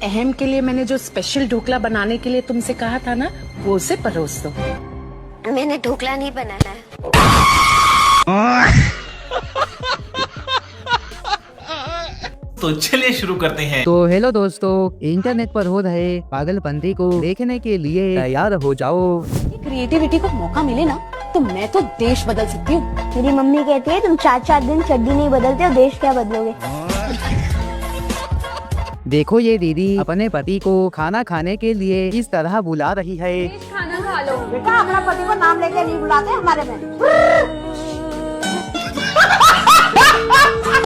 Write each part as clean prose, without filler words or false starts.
अहम के लिए मैंने जो स्पेशल ढोकला बनाने के लिए तुमसे कहा था ना, वो उसे परोस दो। मैंने ढोकला नहीं बनाना है। तो चलिए शुरू करते हैं। तो हेलो दोस्तों, इंटरनेट पर हो रहे पागलपंती को देखने के लिए तैयार हो जाओ। क्रिएटिविटी को मौका मिले ना तो मैं तो देश बदल सकती हूँ। मेरी मम्मी कहती है तुम 4-4 दिन चड्डी नहीं बदलते हो, देश क्या बदलोगे। देखो ये दीदी अपने पति को खाना खाने के लिए किस तरह बुला रही है। खाना खा लो बेटा, अपना पति को नाम लेके नहीं बुलाते हमारे में।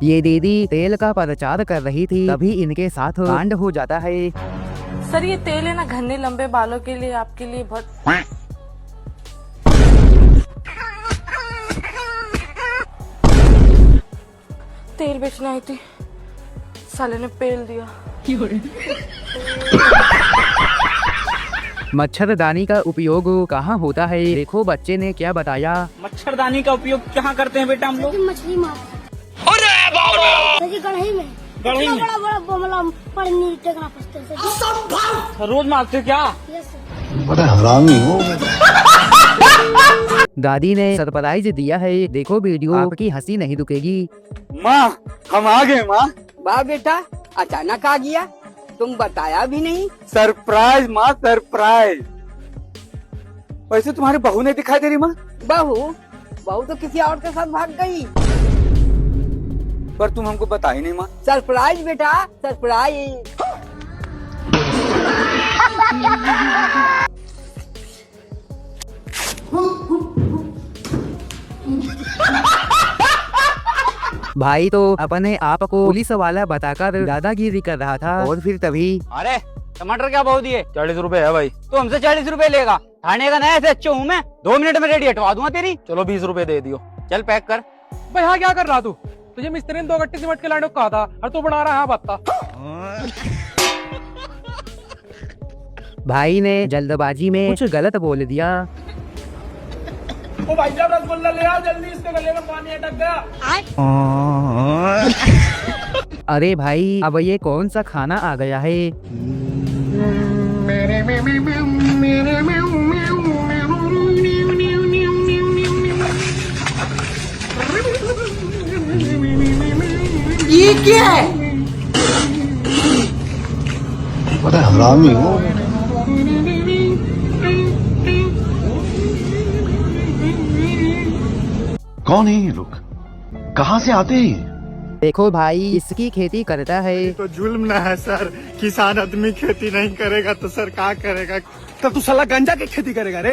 ये दीदी तेल का प्रचार कर रही थी, तभी इनके साथ कांड हो जाता है। सर ये तेल है ना घने लंबे बालों के लिए, आपके लिए बहुत। तेल बेचने आई थी, साले ने पेल दिया। मच्छरदानी का उपयोग कहाँ होता है, देखो बच्चे ने क्या बताया। मच्छरदानी का उपयोग कहाँ करते हैं बेटा हम लोग? मछली मार। अरे बाबा! कढ़ाई में। कढ़ाई में? बड़ा पड़नी टेकना पड़ता है। रोज मारते हो क्या? बड़ा हरामी हो। दादी ने सरप्राइज दिया है, देखो वीडियो, आपकी हंसी नहीं रुकेगी। माँ हम आ गए माँ। वाह बेटा, अचानक आ गया, तुम बताया भी नहीं। सरप्राइज माँ, सरप्राइज। वैसे तुम्हारी बहू नहीं दिखाई दे रही माँ? बहू तो किसी और के साथ भाग गई। पर तुम हमको बता ही नहीं माँ। सरप्राइज बेटा, सरप्राइज। भाई तो अपने आप को पुलिस वाला बताकर दादागिरी कर रहा था, और फिर तभी अरे टमाटर क्या भाव दिए? 40 रुपए है भाई। तो हमसे 40 रुपए लेगा? थाने का नया से अच्छा हूँ मैं, 2 मिनट में रेडी हटवा दूंगा तेरी। चलो 20 रुपए दे दियो, चल पैक कर। भाई हाँ क्या कर रहा तू? तुझे मिस्त्री ने 2 गट्टे सीमेंट के लाने को कहा था और तू बना रहा है बत्ता। भाई ने जल्दबाजी में कुछ गलत बोल दिया। ओ भाई साहब रसगुल्ला ले आओ जल्दी, इसके गले में पानी अटक गया। अरे भाई अब ये कौन सा खाना आ गया है? ये क्या है? बड़ा हरामी हो। कौन है ये लोग? कहाँ से आते हैं? देखो भाई इसकी खेती करता है। तो जुल्म ना है सर, किसान आदमी खेती नहीं करेगा तो सर क्या करेगा? तब तू साला गंजा की खेती करेगा रे।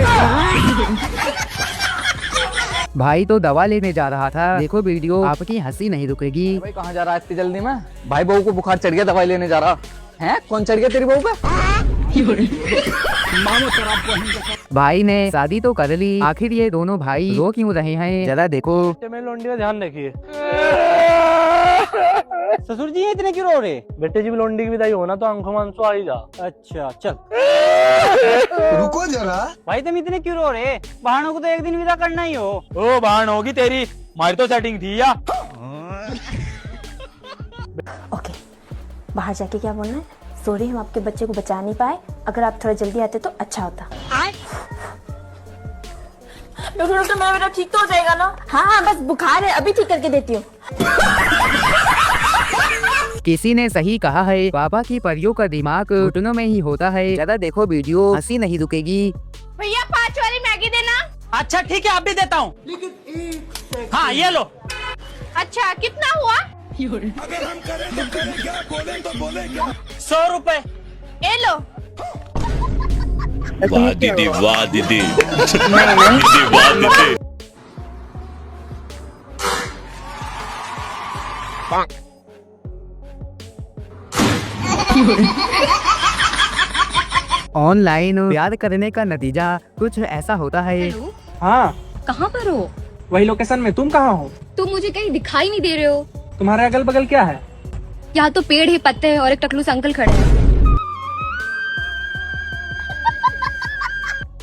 भाई तो दवा लेने जा रहा था, देखो वीडियो, आपकी हंसी नहीं रुकेगी। भाई कहाँ जा रहा है इतनी जल्दी में? भाई बहू को बुखार चढ़ गया, दवाई लेने जा रहा है। कौन चढ़ गया तेरी बहू पे? भाई ने शादी तो कर ली, आखिर ये दोनों भाई रो क्यों रहे हैं, जरा देखो। मेरे लोंडी का ध्यान रखिए। ससुर जी इतने क्यों रो रहे? बेटे जी लोंडी की विदाई हो ना तो आंखों में आंसू आ ही जा। अच्छा चल। रुको जरा। भाई तुम इतने क्यों रो रहे? बहनों को तो एक दिन विदा करना ही हो। ओ बहन होगी तेरी, हमारी तो सेटिंग थी या। ओके, बाहर जाके क्या बोलना है? सॉरी हम आपके बच्चे को बचा नहीं पाए, अगर आप थोड़ा जल्दी आते तो अच्छा होता। मेरा ठीक तो हो जाएगा ना? हाँ बस बुखार है, अभी ठीक करके देती हूँ। किसी ने सही कहा है, पापा की परियों का दिमाग घुटनों में ही होता है, जरा देखो वीडियो, हंसी नहीं रुकेगी। भैया 5 वाली मैगी देना। अच्छा ठीक है, आप भी देता हूँ। हाँ ये लो। अच्छा कितना हुआ? अगर हम करें तो करें क्या, बोले तो बोले क्या? 100 रुपए। ये लो। वाह दीदी, वाह दीदी, दीदी वाह दीदी। ऑनलाइन प्यार करने का नतीजा कुछ ऐसा होता है। हाँ कहाँ पर हो? वही लोकेशन में, तुम कहाँ हो? तुम मुझे कहीं दिखाई नहीं दे रहे हो। तुम्हारे अगल बगल क्या है? यहाँ तो पेड़ है, पत्ते हैं और एक टकलू से अंकल खड़े हैं।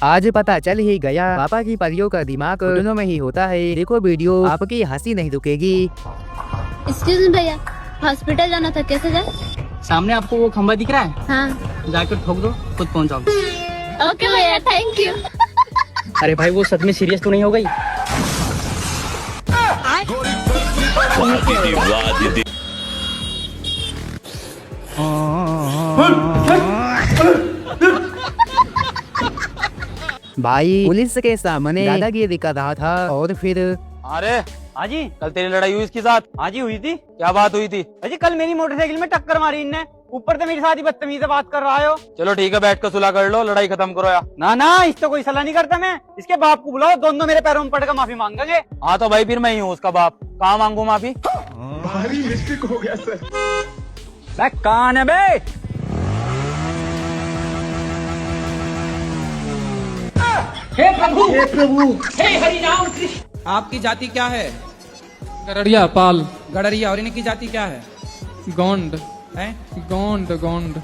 आज पता चल ही गया, पापा की परियों का दिमाग घुटनों में ही होता है, देखो वीडियो, आपकी हंसी नहीं रुकेगी। एक्सक्यूज मी भैया, हॉस्पिटल जाना था, कैसे जाए? सामने आपको वो खंबा दिख रहा है? हाँ। जाकर ठोक दो, खुद पहुंच जाओगे। ओके भैया, थैंक यू। अरे भाई वो सच में सीरियस तो नहीं हो गई? वाह दीदी वाह दीदी। भाई पुलिस के सामने दादागिरी कर रहा था और फिर अरे हाँ जी, कल तेरी लड़ाई हुई इसके साथ? हाँ जी हुई थी। क्या बात हुई थी? अजी कल मेरी मोटरसाइकिल में टक्कर मारी इनने, ऊपर से मेरे साथ ही बदतमीजी से बात कर रहा है। चलो ठीक है, बैठ कर सुलह कर लो, लड़ाई खत्म करो यार। ना ना, इस तो कोई सलाह नहीं करता मैं। इसके बाप को बुलाओ, दोनों मेरे पैरों में पड़कर माफी मांगेंगे। हाँ तो भाई फिर मैं ही हूँ उसका बाप, कहाँ मांगू माफी? भारी मिस्टेक हो गया सर। कौन है बे? हे प्रभु, हे प्रभु, हे हरि राम कृष्ण। आपकी जाति क्या है? गड़रिया पाल। गड़रिया। और इनकी जाति क्या है? गोंड है। गोंड गोंड।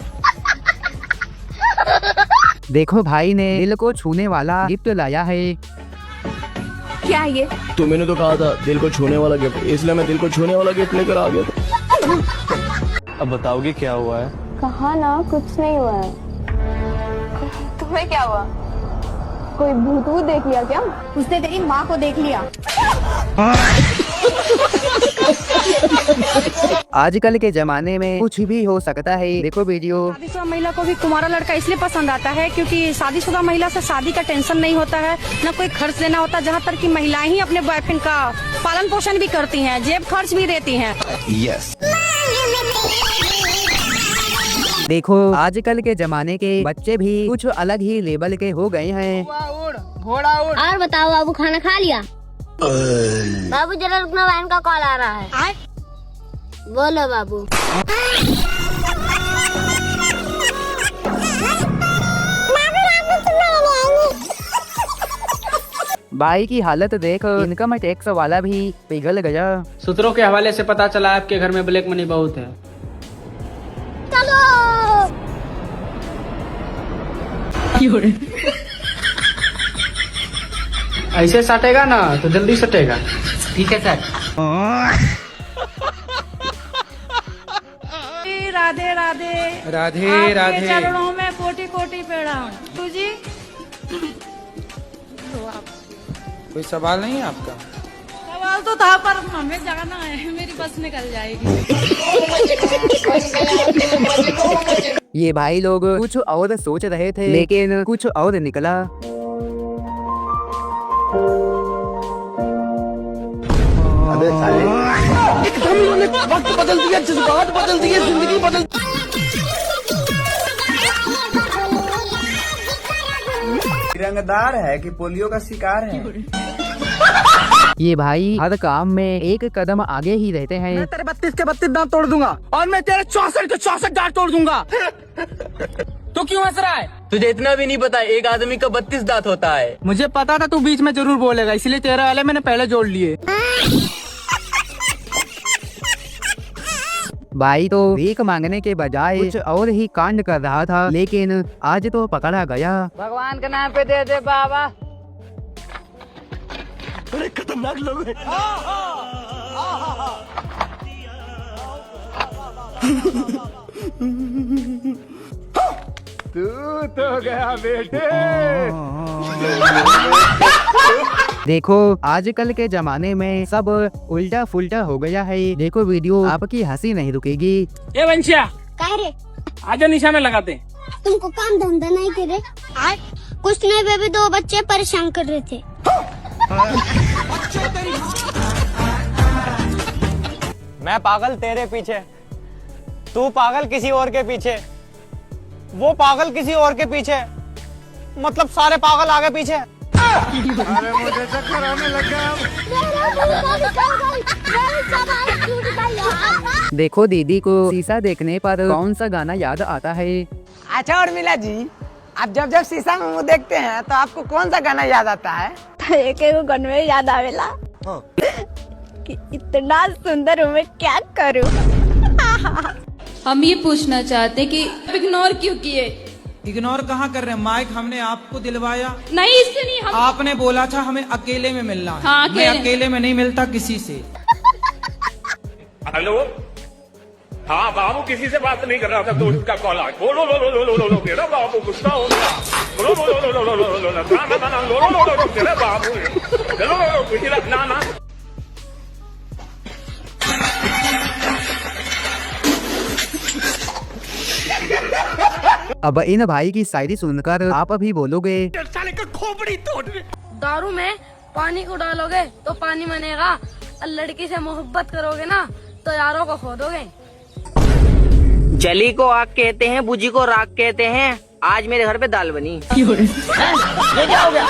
देखो भाई ने दिल को छूने वाला गिफ्ट लाया है। क्या ये? तो मैंने तो कहा था दिल को छूने वाला गिफ्ट, इसलिए मैं दिल को छूने वाला गिफ्ट लेकर आ गया था। अब बताओगे क्या हुआ है? कहा ना कुछ नहीं हुआ है। तुम्हें क्या हुआ? कोई भूत वूत देख लिया क्या? उसने तेरी माँ को देख लिया। आजकल के जमाने में कुछ भी हो सकता है। देखो वीडियो। शादीशुदा महिला को भी कुंवारा लड़का इसलिए पसंद आता है क्योंकि शादीशुदा महिला से शादी का टेंशन नहीं होता है, न कोई खर्च देना होता, जहाँ तक कि महिलाएं ही अपने बॉयफ्रेंड का पालन पोषण भी करती हैं, जेब खर्च भी देती हैं। यस। देखो आजकल के जमाने के बच्चे भी कुछ अलग ही लेवल के हो गए हैं। और बताओ बाबू, खाना खा लिया? बाबू जरा रुकना, बहन का कॉल आ रहा है। बोलो बाबू। भाई की हालत देख, इनकम टैक्स वाला भी पिघल गया। सूत्रों के हवाले से पता चला आपके घर में ब्लैक मनी बहुत है। ऐसे सटेगा ना तो जल्दी सटेगा। ठीक है सर। राधे राधे। राधे राधे। चरणों में कोटि कोटि प्रणाम। तुझी कोई सवाल नहीं है आपका? सवाल तो था पर हमें जाना है, मेरी बस निकल जाएगी। ये भाई लोग कुछ और सोच रहे थे लेकिन कुछ और निकला। अबे साले, एकदम इन्होंने वक्त बदल दिया, जज्बात बदल दिए, जिंदगी बदल। रंगदार है कि पोलियो का शिकार है। ये भाई हर काम में एक कदम आगे ही रहते हैं। मैं तेरे 32 के 32 दांत तोड़ दूंगा और मैं तेरे 64 के 64 दांत तोड़ दूंगा। तो क्यों हंस रहा है? तुझे इतना भी नहीं पता एक आदमी का 32 दांत होता है। मुझे पता था तू बीच में जरूर बोलेगा, इसलिए तेरे वाले मैंने पहले जोड़ लिए। भाई तो भीख मांगने के बजाय कुछ और ही कांड कर रहा था, लेकिन आज तो पकड़ा गया। भगवान के नाम पे दे दे बाबा। बड़े खतरनाक लोग हैं। तू तो गया बेटे। देखो आजकल के जमाने में सब उल्टा फुल्टा हो गया है। देखो वीडियो, आपकी हंसी नहीं रुकेगी। ये वंशिया, कह रे आजा निशाना लगाते। तुमको काम धंधा नहीं करे? कुछ नहीं बेबी, 2 बच्चे परेशान कर रहे थे। मैं पागल तेरे पीछे, तू पागल किसी और के पीछे, वो पागल किसी और के पीछे, मतलब सारे पागल आगे पीछे। अरे मुझे चक्कर आने लगा। देखो दीदी को शीशा देखने पर कौन सा गाना याद आता है? अच्छा उर्मिला जी, आप जब जब शीशा में मुँह देखते हैं तो आपको कौन सा गाना याद आता है? एक गाना में याद आवेला कि इतना सुंदर हूँ मैं क्या करूँ। हम ये पूछना चाहते कि इग्नोर क्यों किए? इग्नोर कहाँ कर रहे हैं? माइक हमने आपको दिलवाया नहीं, इससे नहीं। हम आपने बोला था हमें अकेले में मिलना है। हाँ, मैं अकेले में नहीं मिलता किसी से। हेलो हाँ बाबू किसी से बात नहीं कर रहा था, दोस्त का कॉल आया। बोलो लो लो लो लो लो लो मेरा बाबू गुस्सा हो गया। बोलो लो लो लो लो लो लो लो ना ना ना ना लो लो लो लो मेरा बाबू लो लो लो पिछला ना ना। अब इन भाई की शायरी सुनकर आप भी बोलोगे साले का खोपड़ी तोड़। दारू में पानी को डालोगे तो पानी बनेगा, और लड़की से मोहब्बत करोगे ना तो यारों को खो दोगे। जली को आग कहते हैं, बुझी को राग कहते हैं। आज मेरे घर पे दाल बनी। ये क्या हो गया?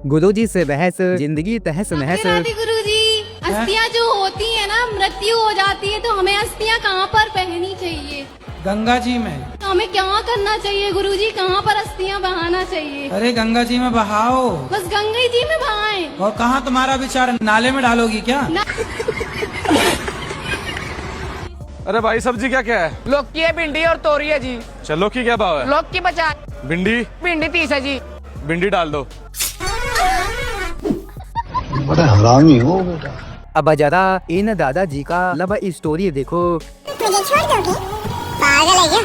गुरुजी से बहस, जिंदगी तहस नहस। गुरुजी, अस्थियां जो होती है ना, मृत्यु हो जाती है, तो हमें अस्थियां कहाँ पर पहननी चाहिए? गंगा जी में। तो हमें क्या करना चाहिए गुरुजी? कहाँ पर अस्थियां बहाना चाहिए? अरे गंगा जी में बहाओ। बस गंगा जी में बहाएं। और कहाँ तुम्हारा विचार, नाले में डालोगी क्या? अरे भाई सब्जी क्या क्या है? लौकी है, भिंडी और तोरी है जी। चलो की क्या भाव है? लौकी 50, भिंडी भिंडी 30 है जी। भिंडी डाल दो। बड़ा हरामी हो बेटा। अब जरा इन दादाजी का लव स्टोरी देखो। मुझे छोड़ दोगे? पागल है क्या?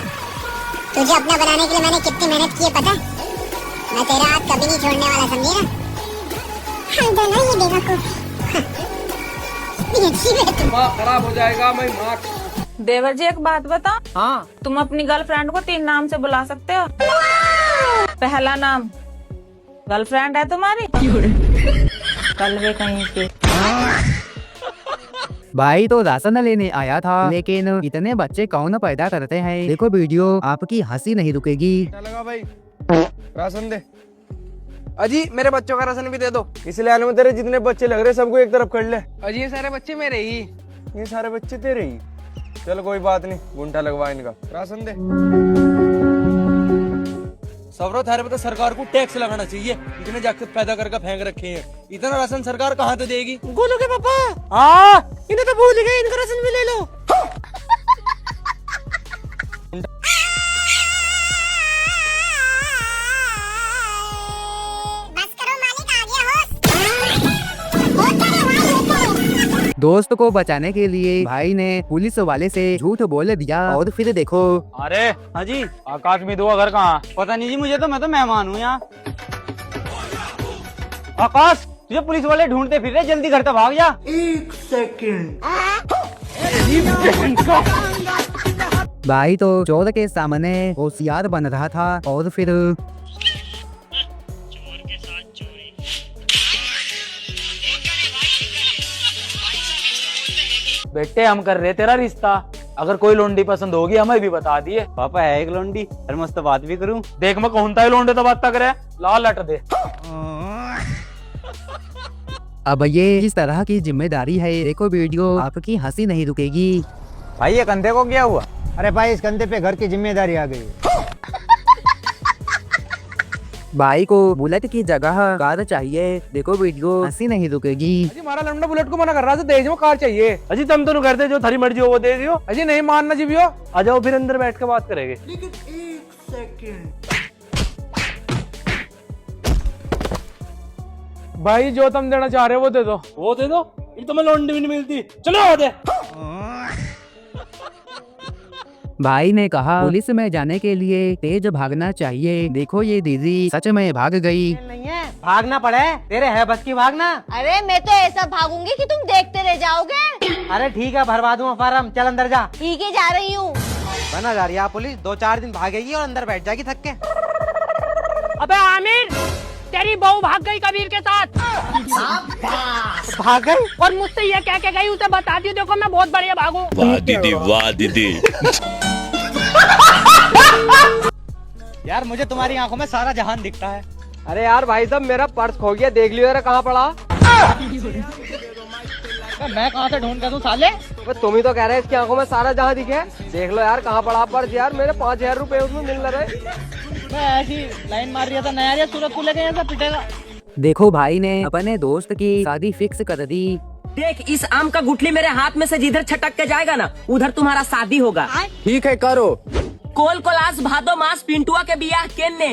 तुझे अपना बनाने के लिए मैंने कितनी मेहनत की है पता? मैं तेरा हाथ कभी नहीं छोड़ने वाला, समझी ना? हम दोनों ये बेवकूफ खराब हो जाएगा। मैं माँ देवर जी एक बात बता। हाँ, तुम अपनी गर्लफ्रेंड को 3 नाम से बुला सकते हो। पहला नाम गर्लफ्रेंड है तुम्हारी, कलवे कहीं के। भाई तो राशन लेने आया था, लेकिन इतने बच्चे कौन पैदा करते हैं। देखो वीडियो, आपकी हंसी नहीं रुकेगी। लगा भाई राशन दे। अजी मेरे बच्चों का राशन भी दे दो। इस लाइन में तेरे जितने बच्चे लग रहे सबको एक तरफ कर ले। अजी ये सारे बच्चे मेरे ही। ये सारे बच्चे तेरे ही? चल कोई बात नहीं, गुंठा लगवा इनका। राशन दे। सवरो थारे पे तो सरकार को टैक्स लगाना चाहिए। इतने जाके पैदा करके फेंक रखे हैं, इतना राशन सरकार कहाँ से देगी? गोलू के पापा, हाँ इन्हें तो भूल गए, इनका राशन भी ले लो। दोस्त को बचाने के लिए भाई ने पुलिस वाले से झूठ बोल दिया। और फिर देखो। अरे हाँ जी, आकाश में दुआ घर कहाँ? पता नहीं जी मुझे, तो मैं तो मेहमान हूँ यहाँ। आकाश तुझे पुलिस वाले ढूंढते फिर रहे, जल्दी घर तक भाग जा। 1 सेकंड। भाई तो चोर के सामने होशियार बन रहा था। और फिर बेटे हम कर रहे तेरा रिश्ता, अगर कोई लोंडी पसंद होगी हमें भी बता दिए। पापा है एक लोंडी, अरे मस्त बात भी करूं। देख मैं कौन था लोंडे तो बात तक रहे, ला लट दे। अब ये इस तरह की जिम्मेदारी है। देखो वीडियो, आपकी हंसी नहीं रुकेगी। भाई ये कंधे को क्या हुआ? अरे भाई इस कंधे पे घर की जिम्मेदारी आ गई। भाई को बुलेट की जगह कार चाहिए। देखो वीडियो, हंसी नहीं रुकेगी। अजी हमारा लंडा बुलेट को मना कर रहा था, दहेज में कार चाहिए। अजी तुम तो करते जो थारी मर्जी हो वो दे दियो। अजी नहीं मानना जी भैया। आ जाओ फिर अंदर बैठ के बात करेंगे। लेकिन 1 सेकंड। भाई जो तुम देना चाह रहे हो वो दे दो। वो दे दो, एक तो मैं लोंडी भी नहीं मिलती। चलो आ दे। भाई ने कहा पुलिस में जाने के लिए तेज भागना चाहिए। देखो ये दीदी सच में भाग गई। नहीं है, भागना पड़े, तेरे है बस की भागना। अरे मैं तो ऐसा भागूंगी कि तुम देखते रह जाओगे। अरे ठीक है, भरवा दूंगा फार्म, चल अंदर जा। ठीक है जा रही हूँ। बना जा रही है पुलिस, 2-4 दिन भागेगी और अंदर बैठ जाएगी थक के। अबे आमिर, तेरी बहू भाग गई कबीर के साथ। भाग गई? और मुझसे ये कह के गई, उसे बता दी देखो मैं बहुत बढ़िया भागू। वाह दीदी वाह दीदी। यार मुझे तुम्हारी आंखों में सारा जहान दिखता है। अरे यार भाई साहब मेरा पर्स खो गया, देख लियो यार कहाँ पड़ा। मैं कहाँ से ढूंढ कर दूं साले? तुम ही तो कह रहे इसकी आंखों में सारा जहां दिखे। देख लो यार कहाँ पड़ा पर्स। यार मेरे 5000 रुपए उसमें मिल रहे। मैं ऐसी लाइन मार रहा था, नया रिया सूरत को लेके ऐसा पिटेगा। देखो भाई ने अपने दोस्त की शादी फिक्स कर दी। देख इस आम का गुठली मेरे हाथ में से जिधर छटक के जाएगा ना, उधर तुम्हारा शादी होगा। ठीक है करो। कोल कोलास भादो मास पिंटुआ के बियाह केने।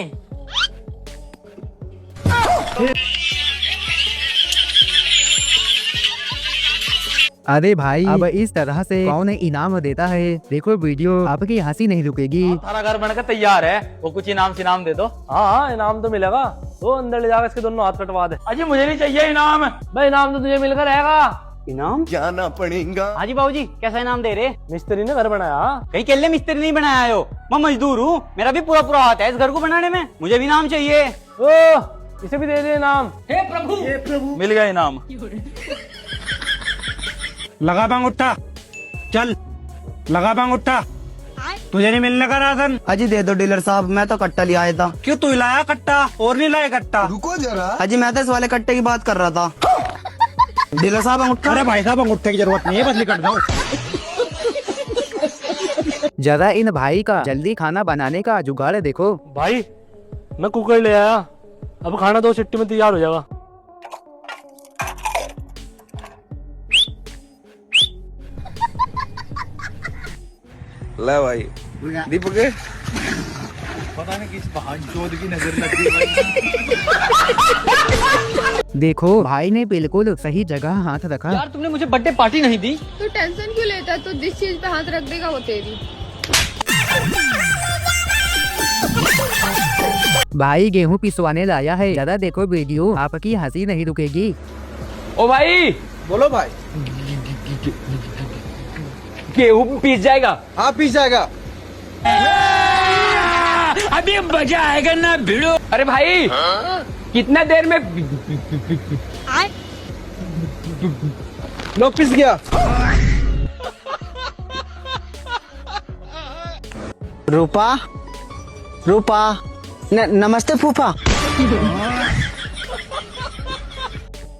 अरे भाई अब इस तरह से कौन इनाम देता है? देखो वीडियो, आपकी हंसी नहीं रुकेगी। सारा घर बनकर तैयार है, वो कुछ इनाम दे दो। हाँ इनाम तो मिलेगा, तो अंदर ले जाकर इसके दोनों हाथ कटवा दे। अजी मुझे नहीं चाहिए इनाम। भाई इनाम तो तुझे मिलकर रहेगा। इनाम जाना पड़ेगा। हाजी बाबूजी कैसा इनाम दे रहे? मिस्त्री ने घर बनाया। कहीं केले मिस्त्री नहीं बनाया हो, मैं मजदूर हूँ, मेरा भी पूरा हाथ है इस घर को बनाने में, मुझे भी इनाम चाहिए। ओ इसे भी दे दे इनाम। हे प्रभु मिल गया इनाम। लगा बांग उठा, चल लगा बांग उठा। तुझे नहीं मिलने का राशन? अजी दे दो डीलर साहब, मैं तो कट्टा ले आया था। क्यों तू लाया कट्टा और नहीं लाया कट्टा? रुको जरा। अजी मैं तो इस वाले कट्टे की बात कर रहा था। डीलर साहब अंगूठा। अरे भाई साहब अंगूठे की जरूरत नहीं है, बस निकट जाओ। जरा इन भाई का जल्दी खाना बनाने का जुगाड़ देखो। भाई मैं कुकर ले आया, अब खाना 2 सीटी में तैयार हो जाएगा। ले भाई दीपक के पता नहीं किस बहान चोद की नजर लगी। देखो भाई ने बिल्कुल सही जगह हाथ रखा। यार तुमने मुझे बर्थडे पार्टी नहीं दी। तू टेंशन क्यों लेता है? तो जिस चीज पे हाथ रख देगा वो तेरी। भाई गेहूं पिसवाने लाया है, जरा देखो वीडियो, आपकी हंसी नहीं रुकेगी। ओ भाई बोलो भाई। गेहूं पीस जाएगा? हाँ पीस जाएगा। अभी मजा आएगा ना भिड़ो। अरे भाई कितना देर में लो पिस गया। रूपा रूपा नमस्ते फूफा।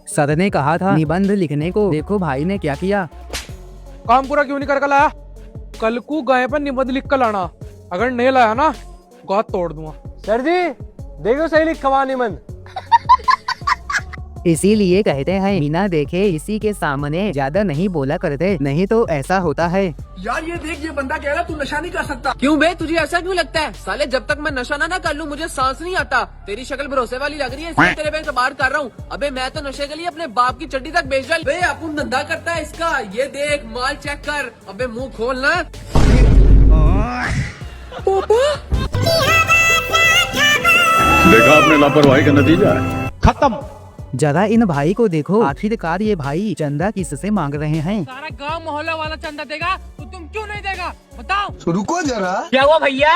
सर ने कहा था निबंध लिखने को, देखो भाई ने क्या किया। काम पूरा क्यों नहीं करके लाया? कल को गए पर निबंध लिख कर लाना, अगर नहीं लाया ना गात तोड़ दूंगा। सर जी देखो सही लिखवा निबंध। इसीलिए कहते हैं बिना देखे इसी के सामने ज्यादा नहीं बोला करते, नहीं तो ऐसा होता है। यार ये देख, ये बंदा कह रहा तू नशा नहीं कर सकता। क्यों बे, तुझे ऐसा क्यों लगता है? साले जब तक मैं नशा ना कर लूं मुझे सांस नहीं आता। तेरी शक्ल भरोसे वाली लग रही है, इसलिए तेरे पे बात कर रहा हूँ। अबे मैं तो नशे के लिए अपने बाप की चड्डी तक बेच डाल। बे अपन धंधा करता है इसका, ये देख माल चेक कर। अबे मुंह खोल ना। देखा आपने लापरवाही का नतीजा है। खत्म। जरा इन भाई को देखो, आखिरकार ये भाई चंदा किससे मांग रहे हैं। सारा गांव मोहल्ला वाला चंदा देगा तो तुम क्यों नहीं देगा बताओ? रुको जरा। क्या हुआ भैया,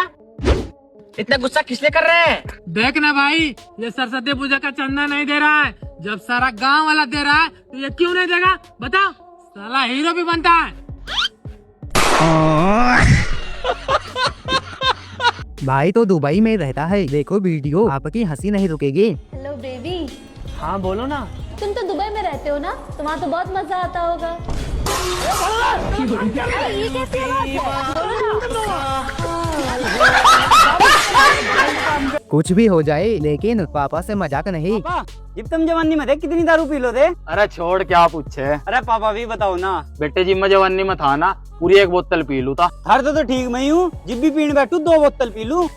इतना गुस्सा किस लिए कर रहे हैं? देख ना भाई, ये सरस्वती पूजा का चंदा नहीं दे रहा है, जब सारा गांव वाला दे रहा है तो ये क्यों नहीं देगा बताओ? साला हीरो भी बनता है। भाई तो दुबई में रहता है, देखो वीडियो, आपकी हंसी नहीं रुकेगी। Hello baby. हाँ बोलो ना। तुम तो दुबई में रहते हो ना, तो वहाँ तो बहुत मजा आता होगा। ये कैसी आवाज है? कुछ भी हो जाए लेकिन पापा से मजाक नहीं। जब तुम जवानी में थे कितनी दारू पी लो थे? अरे छोड़ क्या पूछे। अरे पापा भी बताओ ना। बेटे जिम में जवानी में था ना, पूरी 1 बोतल पी लू था। हर तो ठीक मैं हूँ, जब भी पीने बैठू 2 बोतल पी लू।